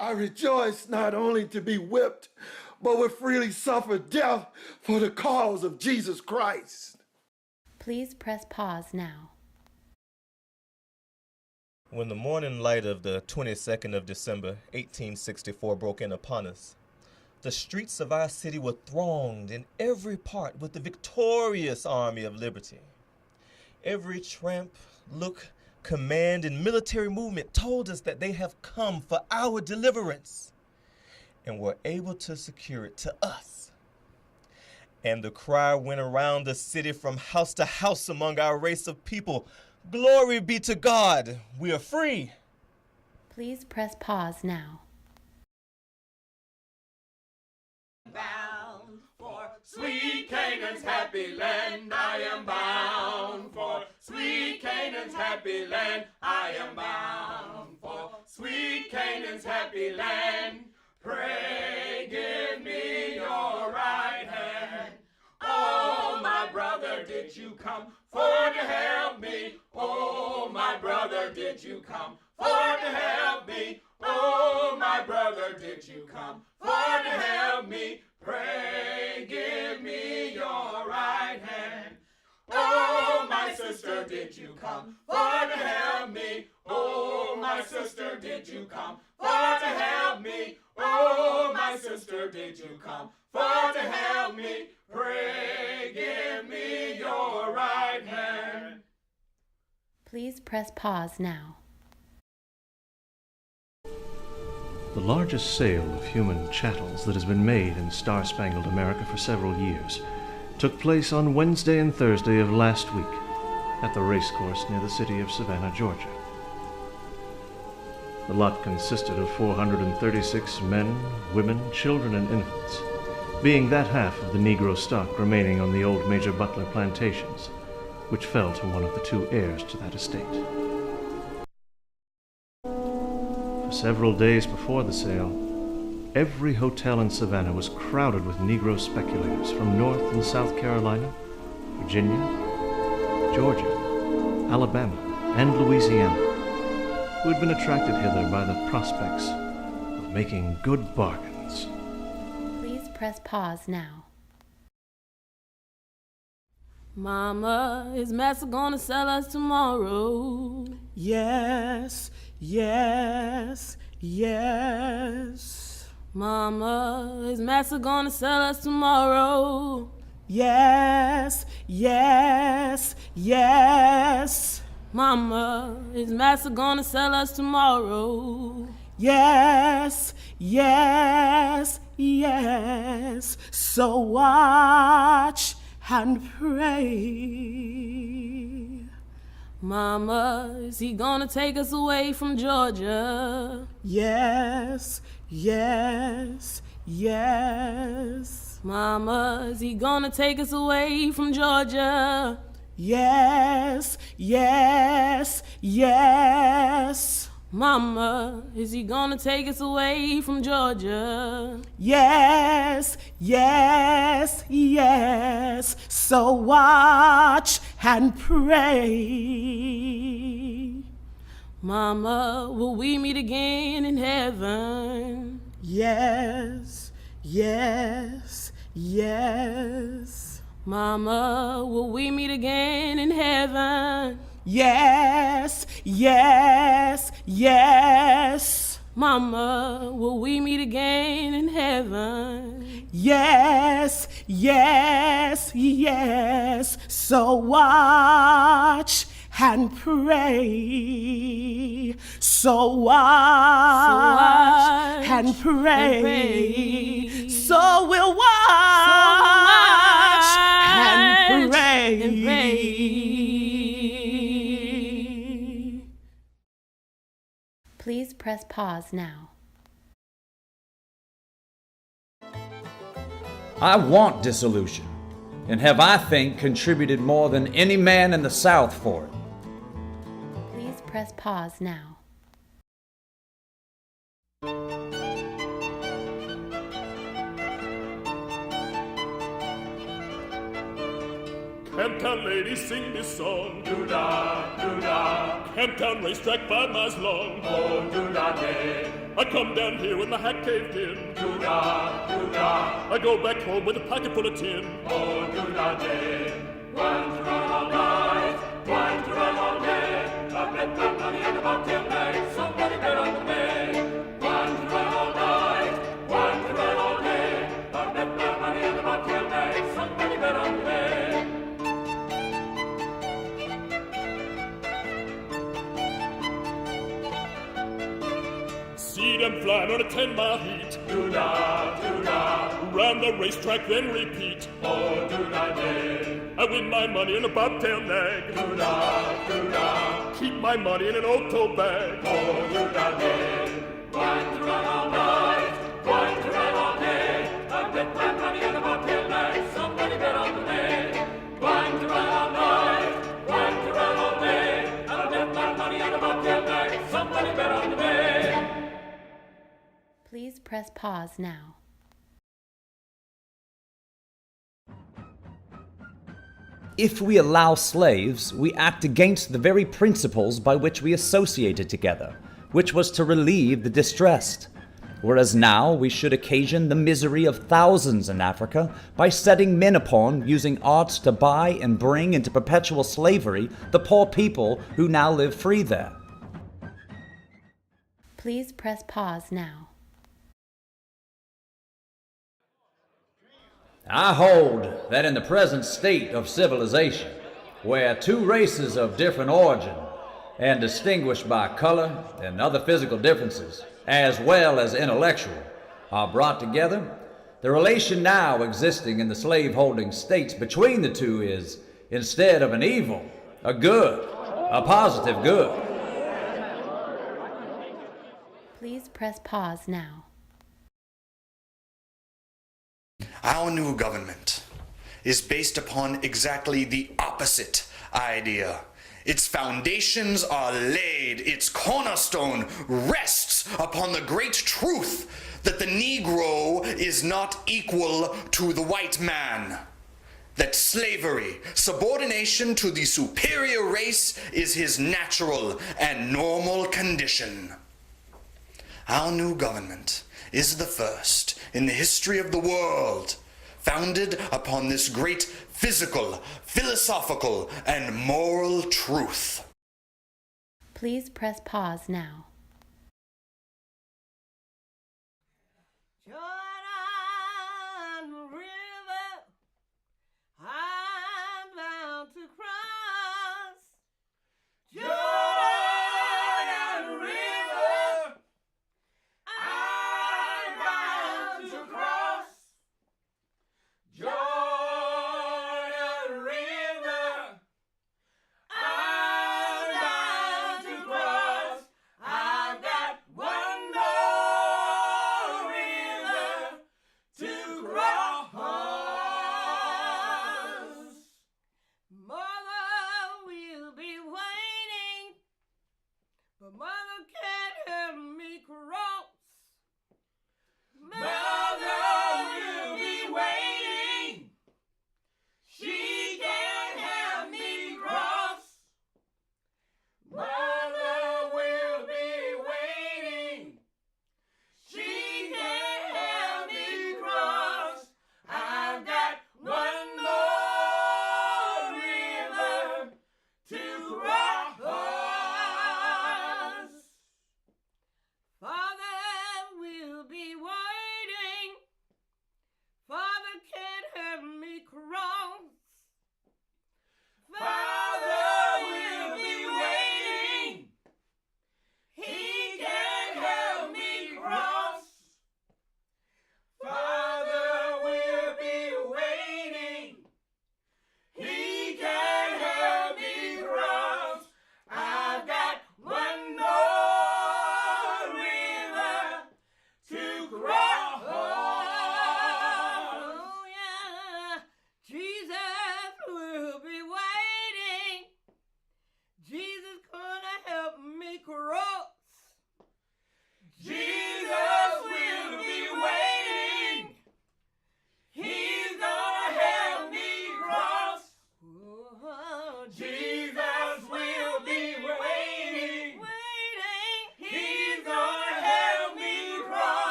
I rejoice not only to be whipped, but will freely suffer death for the cause of Jesus Christ. Please press pause now. When the morning light of the 22nd of December, 1864 broke in upon us, the streets of our city were thronged in every part with the victorious army of liberty. Every tramp, look, command, and military movement told us that they have come for our deliverance and were able to secure it to us. And the cry went around the city from house to house among our race of people, "Glory be to God, we are free." Please press pause now. Bound for sweet Canaan's happy land, I am bound for sweet Canaan's happy land, I am bound for sweet Canaan's happy land. Pray, give me your right hand. Oh, my brother, did you come for to help me? Oh, my brother, did you come for to help me? Oh, my brother, did you come for to help me? Pray, give me your right hand. Oh, my sister, did you come for to help me? Oh, my sister, did you come for to help me? Oh, my sister, did you come for to help me? Pray, give me your right hand. Please press pause now. The largest sale of human chattels that has been made in Star-Spangled America for several years took place on Wednesday and Thursday of last week at the racecourse near the city of Savannah, Georgia. The lot consisted of 436 men, women, children, and infants, being that half of the Negro stock remaining on the old Major Butler plantations, which fell to one of the two heirs to that estate. For several days before the sale, every hotel in Savannah was crowded with Negro speculators from North and South Carolina, Virginia, Georgia, Alabama, and Louisiana, who had been attracted hither by the prospects of making good bargains. Please press pause now. Mama, is Master gonna sell us tomorrow? Yes, yes, yes. Mama, is Master gonna sell us tomorrow? Yes, yes, yes. Mama, is Master gonna sell us tomorrow? Yes, yes, yes. So watch and pray. Mama, is he gonna take us away from Georgia? Yes, yes, yes. Mama, is he gonna take us away from Georgia? Yes, yes, yes. Mama, is he gonna take us away from Georgia? Yes, yes, yes. So watch and pray. Mama, will we meet again in heaven? Yes, yes, yes. Mama, will we meet again in heaven? Yes, yes, yes. Mama, will we meet again in heaven? Yes, yes, yes. So watch and pray. So watch and pray. So we'll watch and pray. Please press pause now. I want dissolution, and have, I think, contributed more than any man in the South for it. Please press pause now. Camptown ladies sing this song. Do-da, do-da. Camptown racetrack 5 miles long. Oh, do-da day. I come down here with my hat caved in. Do-da, do-da. I go back home with a pocket full of tin. Oh, do-da day. One to run all night, one to run all day. I bet my money in the bobtail bag, somebody bet on the bay. One to run all night, one to run all day. I bet my money in the bobtail bag, somebody bet on the bay. See them flying on a 10-mile heat. Do-da, do-da. Round the racetrack, then repeat. Oh, do-da day. I win my money in a bobtail nag. Do-da, do-da. Keep my money in an old tote bag. Oh, do-da day. One to run all night, one to run all day. I bet my money in the bobtail bag, somebody bet on the bay. One to run all night, one to run all day. I bet my money in the bobtail bag, somebody bet on the bay. Please press pause now. If we allow slaves, we act against the very principles by which we associated together, which was to relieve the distressed. Whereas now we should occasion the misery of thousands in Africa by setting men upon using arts to buy and bring into perpetual slavery the poor people who now live free there. Please press pause now. I hold that in the present state of civilization, where two races of different origin and distinguished by color and other physical differences, as well as intellectual, are brought together, the relation now existing in the slave-holding states between the two is, instead of an evil, a good, a positive good. Please press pause now. Our new government is based upon exactly the opposite idea. Its foundations are laid, its cornerstone rests upon the great truth that the Negro is not equal to the white man. That slavery, subordination to the superior race, is his natural and normal condition. Our new government is the first in the history of the world founded upon this great physical, philosophical, and moral truth. Please press pause now. Jordan River, I'm bound to cross. Jordan River, I'm bound to cross. Jordan River, I'm bound to cross. I've got one more river to cross. Mother will be waiting, but mother can't help me cross. Mother will be waiting. She can't help me cross. Mother will be waiting. She can't help me cross. I've got one more river to cross.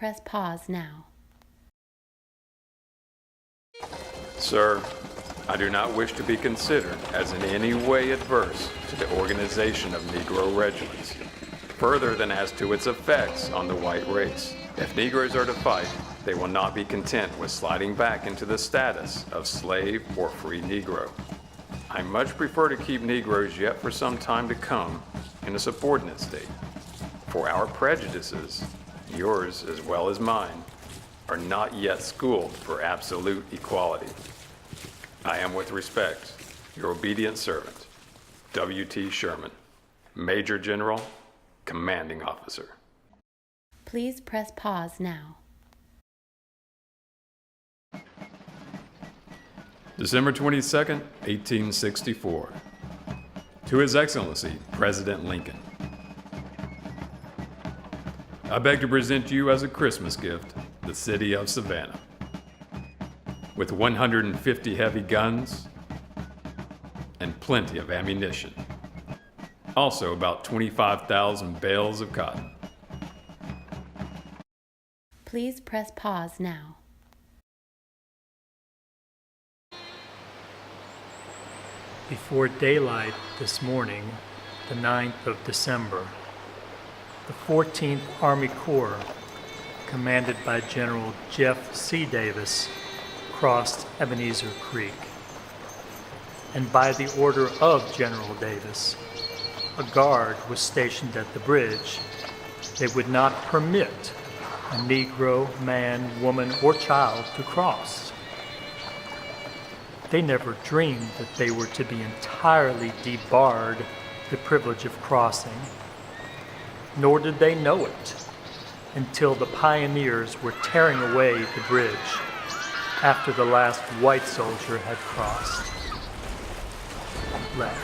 press pause now. Sir, I do not wish to be considered as in any way adverse to the organization of Negro regiments, further than as to its effects on the white race. If Negroes are to fight, they will not be content with sliding back into the status of slave or free Negro. I much prefer to keep Negroes yet for some time to come in a subordinate state, for our prejudices, yours as well as mine, are not yet schooled for absolute equality. I am with respect, your obedient servant, W.T. Sherman, Major General, Commanding Officer. Please press pause now. December 22nd, 1864. To His Excellency, President Lincoln. I beg to present you as a Christmas gift the city of Savannah. With 150 heavy guns and plenty of ammunition. Also about 25,000 bales of cotton. Please press pause now. Before daylight this morning, the 9th of December, the 14th Army Corps, commanded by General Jeff C. Davis, crossed Ebenezer Creek. And by the order of General Davis, a guard was stationed at the bridge. They would not permit a Negro, man, woman, or child to cross. They never dreamed that they were to be entirely debarred the privilege of crossing, nor did they know it until the pioneers were tearing away the bridge after the last white soldier had crossed. Left,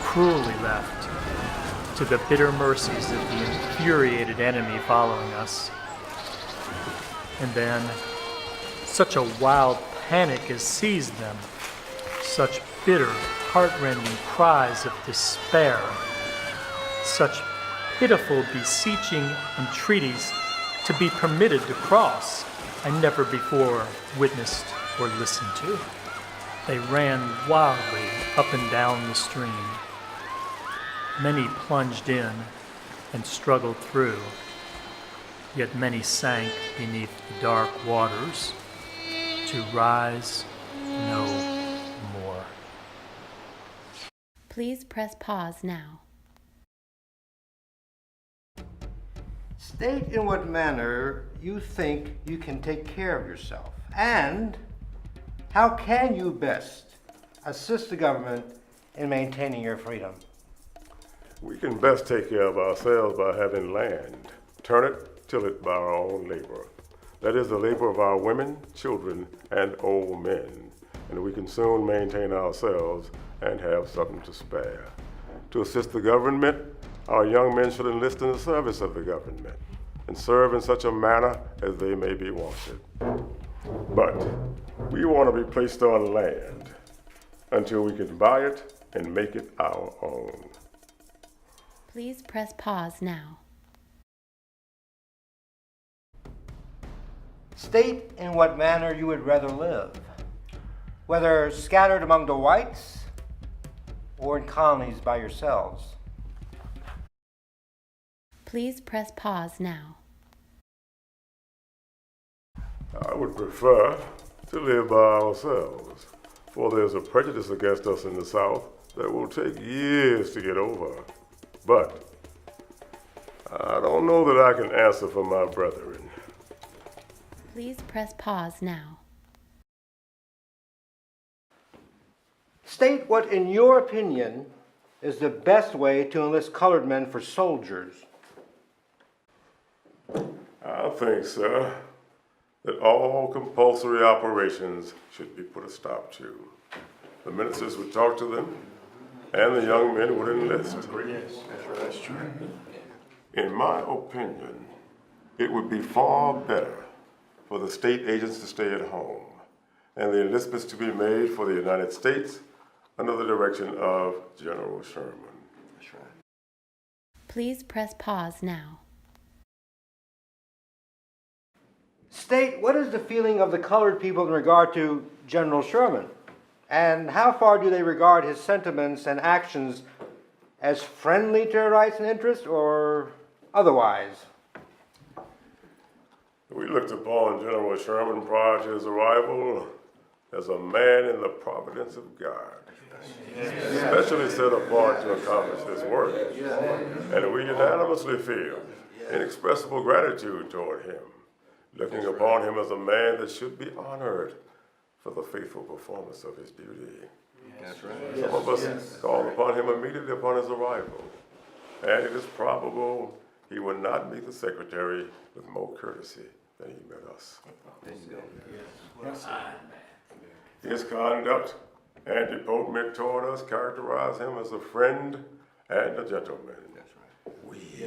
cruelly left, to the bitter mercies of the infuriated enemy following us. And then, such a wild panic has seized them, such bitter, heart-rending cries of despair, such pitiful beseeching entreaties to be permitted to cross, I never before witnessed or listened to. They ran wildly up and down the stream. Many plunged in and struggled through, yet many sank beneath the dark waters to rise no more. Please press pause now. State in what manner you think you can take care of yourself, and how can you best assist the government in maintaining your freedom? We can best take care of ourselves by having land. Turn it, till it by our own labor. That is the labor of our women, children, and old men. And we can soon maintain ourselves and have something to spare. To assist the government, our young men should enlist in the service of the government and serve in such a manner as they may be wanted. But we want to be placed on land until we can buy it and make it our own. Please press pause now. State in what manner you would rather live, whether scattered among the whites or in colonies by yourselves. Please press pause now. I would prefer to live by ourselves, for there's a prejudice against us in the South that will take years to get over. But I don't know that I can answer for my brethren. Please press pause now. State what, in your opinion, is the best way to enlist colored men for soldiers. I think, sir, that all compulsory operations should be put a stop to. The ministers would talk to them, and the young men would enlist. Yes, that's true. In my opinion, it would be far better for the state agents to stay at home and the enlistments to be made for the United States under the direction of General Sherman. Please press pause now. State, what is the feeling of the colored people in regard to General Sherman? And how far do they regard his sentiments and actions as friendly to their rights and interests or otherwise? We looked upon General Sherman prior to his arrival as a man in the providence of God, especially set apart to accomplish this work. And we unanimously feel inexpressible gratitude toward him, looking upon him as a man that should be honored for the faithful performance of his duty. That's right. Some of us called upon him immediately upon his arrival, and it is probable he would not meet the secretary with more courtesy than he met us. His conduct and deportment toward us characterize him as a friend and a gentleman. We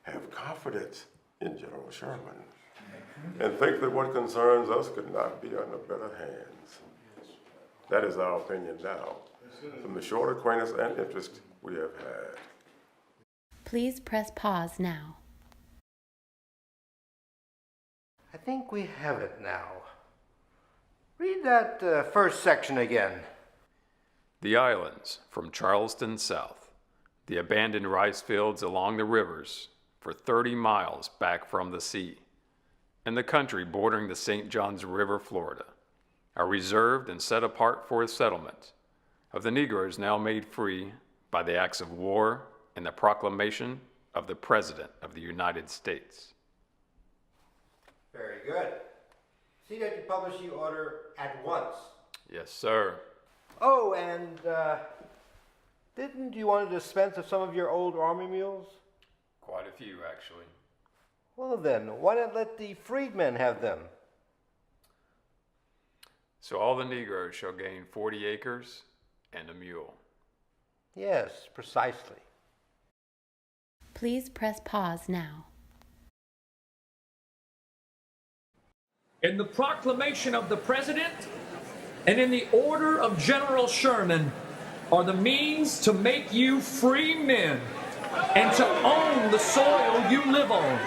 have confidence in General Sherman and think that what concerns us could not be under better hands. That is our opinion now, from the short acquaintance and interest we have had. Please press pause now. I think we have it now. Read that first section again. The islands from Charleston south, the abandoned rice fields along the rivers for 30 miles back from the sea, and the country bordering the St. Johns River, Florida, are reserved and set apart for a settlement of the Negroes now made free by the acts of war and the proclamation of the President of the United States. Very good. See that you publish the order at once. Yes, sir. Oh, and didn't you want to dispense of some of your old army mules? Quite a few, actually. Well then, why not let the freedmen have them? So all the Negroes shall gain 40 acres and a mule. Yes, precisely. Please press pause now. In the proclamation of the President and in the order of General Sherman are the means to make you free men and to own the soil you live on.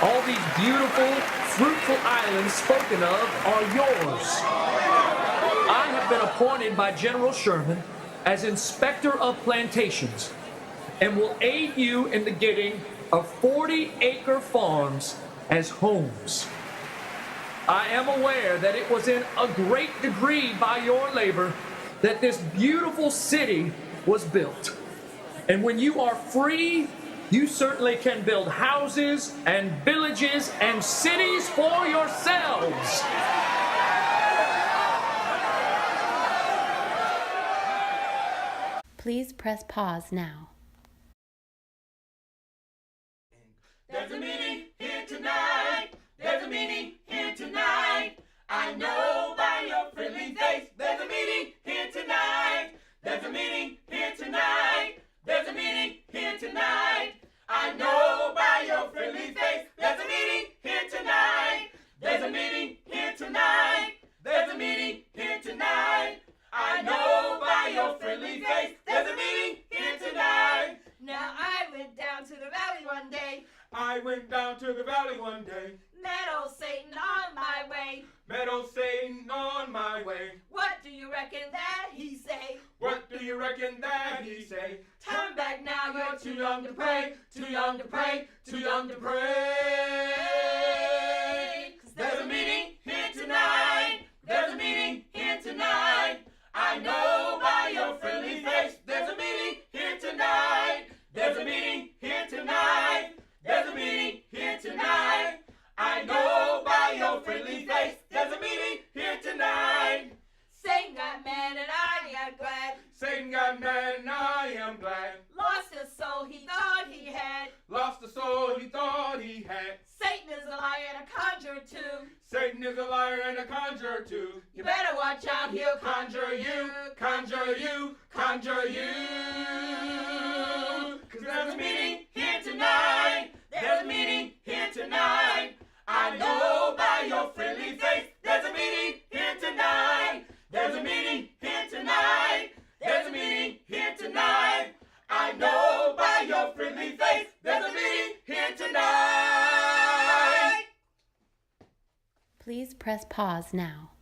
All these beautiful, fruitful islands spoken of are yours. I have been appointed by General Sherman as Inspector of Plantations and will aid you in the getting of 40-acre farms as homes. I am aware that it was in a great degree by your labor that this beautiful city was built. And when you are free, you certainly can build houses and villages and cities for yourselves. Please press pause now. There's a meeting here tonight. There's a meeting here tonight. I know by your friendly face. There's a meeting here tonight. There's a meeting here tonight. There's a meeting here tonight. I know by your friendly face. There's a meeting here tonight. There's a meeting here tonight. There's a meeting here tonight. I know by your friendly face. There's a meeting here tonight. Now I went down to the valley one day. I went down to the valley one day. Met old Satan on my way. Met old Satan on my way. What do you reckon that he say? What do you reckon that he say? Turn back now, You're too young to pray, too young to pray, too young to pray. 'Cause there's a meeting here tonight. There's a meeting here tonight. I know by your friendly face. There's a meeting here tonight. There's a meeting here tonight. There's a meeting here tonight. I know by your friendly face. There's a meeting here tonight. Satan got mad and I got glad. Satan got mad and I am glad. Lost his soul he thought he had. Lost the soul he thought he had. Satan is a liar and a conjurer too. Satan is a liar and a conjurer too. You better watch out, he'll Conjure you, conjure you, conjure you. 'Cause there's a meeting here tonight. There's a meeting here tonight. I know by your friendly face. There's a meeting here tonight. There's a meeting here tonight. There's a meeting here tonight. I know by your friendly face. There's a meeting here tonight. press pause now.